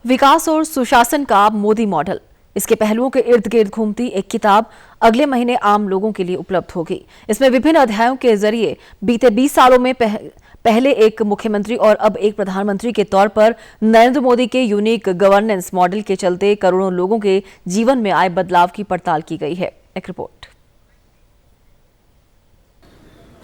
विकास और सुशासन का मोदी मॉडल, इसके पहलुओं के इर्द गिर्द घूमती एक किताब अगले महीने आम लोगों के लिए उपलब्ध होगी। इसमें विभिन्न अध्यायों के जरिए बीते 20 सालों में पहले एक मुख्यमंत्री और अब एक प्रधानमंत्री के तौर पर नरेंद्र मोदी के यूनिक गवर्नेंस मॉडल के चलते करोड़ों लोगों के जीवन में आए बदलाव की पड़ताल की गई है। एक रिपोर्ट।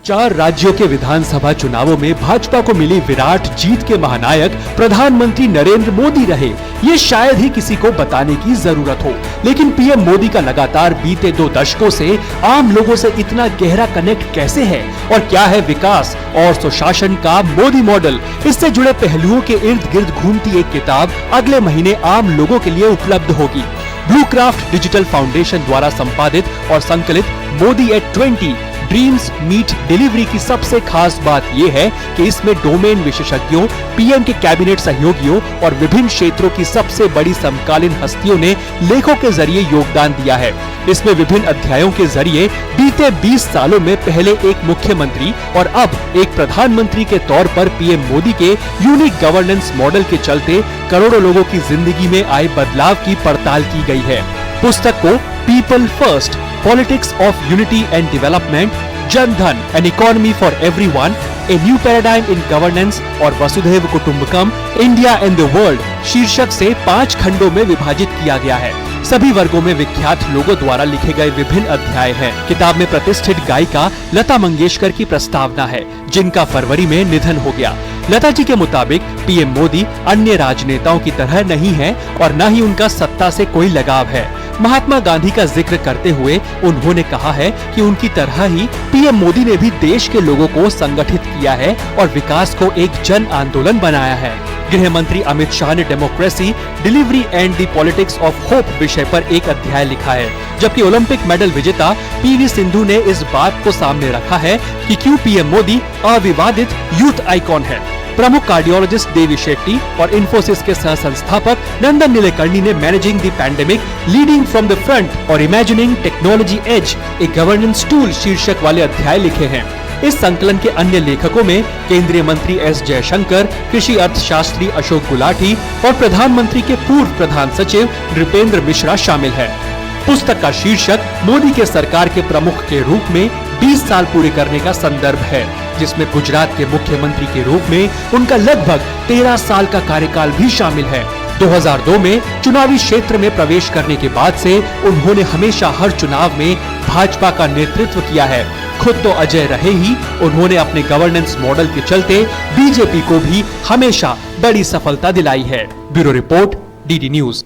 4 राज्यों के विधानसभा चुनावों में भाजपा को मिली विराट जीत के महानायक प्रधानमंत्री नरेंद्र मोदी रहे, ये शायद ही किसी को बताने की जरूरत हो। लेकिन पीएम मोदी का लगातार बीते 2 दशकों से आम लोगों से इतना गहरा कनेक्ट कैसे है और क्या है विकास और सुशासन का मोदी मॉडल, इससे जुड़े पहलुओं के इर्द गिर्द घूमती एक किताब अगले महीने आम लोगों के लिए उपलब्ध होगी। ब्लू क्राफ्ट डिजिटल फाउंडेशन द्वारा संपादित और संकलित Modi at 20 dreams meet delivery की सबसे खास बात यह है कि इसमें डोमेन विशेषज्ञों, पीएम के कैबिनेट सहयोगियों और विभिन्न क्षेत्रों की सबसे बड़ी समकालीन हस्तियों ने लेखों के जरिए योगदान दिया है। इसमें विभिन्न अध्यायों के जरिए बीते 20 सालों में पहले एक मुख्यमंत्री और अब एक प्रधानमंत्री के तौर पर पीएम मोदी के यूनिक गवर्नेंस मॉडल के चलते करोड़ों लोगों की जिंदगी में आए बदलाव की पड़ताल की गई है। पुस्तक को people first, politics of unity and development, Jan Dhan, an economy for everyone, a new paradigm in governance और वसुधैव कुटुंबकम, इंडिया एंड द वर्ल्ड शीर्षक से 5 खंडों में विभाजित किया गया है। सभी वर्गों में विख्यात लोगों द्वारा लिखे गए विभिन्न अध्याय हैं। किताब में प्रतिष्ठित गायिका लता मंगेशकर की प्रस्तावना है, जिनका फरवरी में निधन हो गया। लता जी के मुताबिक पीएम मोदी अन्य राजनेताओं की तरह नहीं है और न ही उनका सत्ता से कोई लगाव है। महात्मा गांधी का जिक्र करते हुए उन्होंने कहा है कि उनकी तरह ही पीएम मोदी ने भी देश के लोगों को संगठित किया है और विकास को एक जन आंदोलन बनाया है। गृह मंत्री अमित शाह ने democracy, delivery and the politics of hope विषय पर एक अध्याय लिखा है, जबकि ओलंपिक मेडल विजेता पीवी सिंधु ने इस बात को सामने रखा है कि क्यों पीएम मोदी अविवादित यूथ आइकॉन है। प्रमुख कार्डियोलॉजिस्ट देवी शेट्टी और इन्फोसिस के सह संस्थापक नंदन नीलेकर्णी ने managing the pandemic, leading from the front और इमेजिनिंग टेक्नोलॉजी एज, ए गवर्नेंस टूल शीर्षक वाले अध्याय लिखे हैं। इस संकलन के अन्य लेखकों में केंद्रीय मंत्री एस जयशंकर, कृषि अर्थशास्त्री अशोक गुलाटी और प्रधानमंत्री के पूर्व प्रधान सचिव नृपेंद्र मिश्रा शामिल है। पुस्तक का शीर्षक मोदी के सरकार के प्रमुख के रूप में 20 साल पूरे करने का संदर्भ है, जिसमें गुजरात के मुख्यमंत्री के रूप में उनका लगभग 13 साल का कार्यकाल भी शामिल है। 2002 में चुनावी क्षेत्र में प्रवेश करने के बाद से उन्होंने हमेशा हर चुनाव में भाजपा का नेतृत्व किया है। खुद तो अजय रहे ही, उन्होंने अपने गवर्नेंस मॉडल के चलते बीजेपी को भी हमेशा बड़ी सफलता दिलाई है। Bureau report, DD news.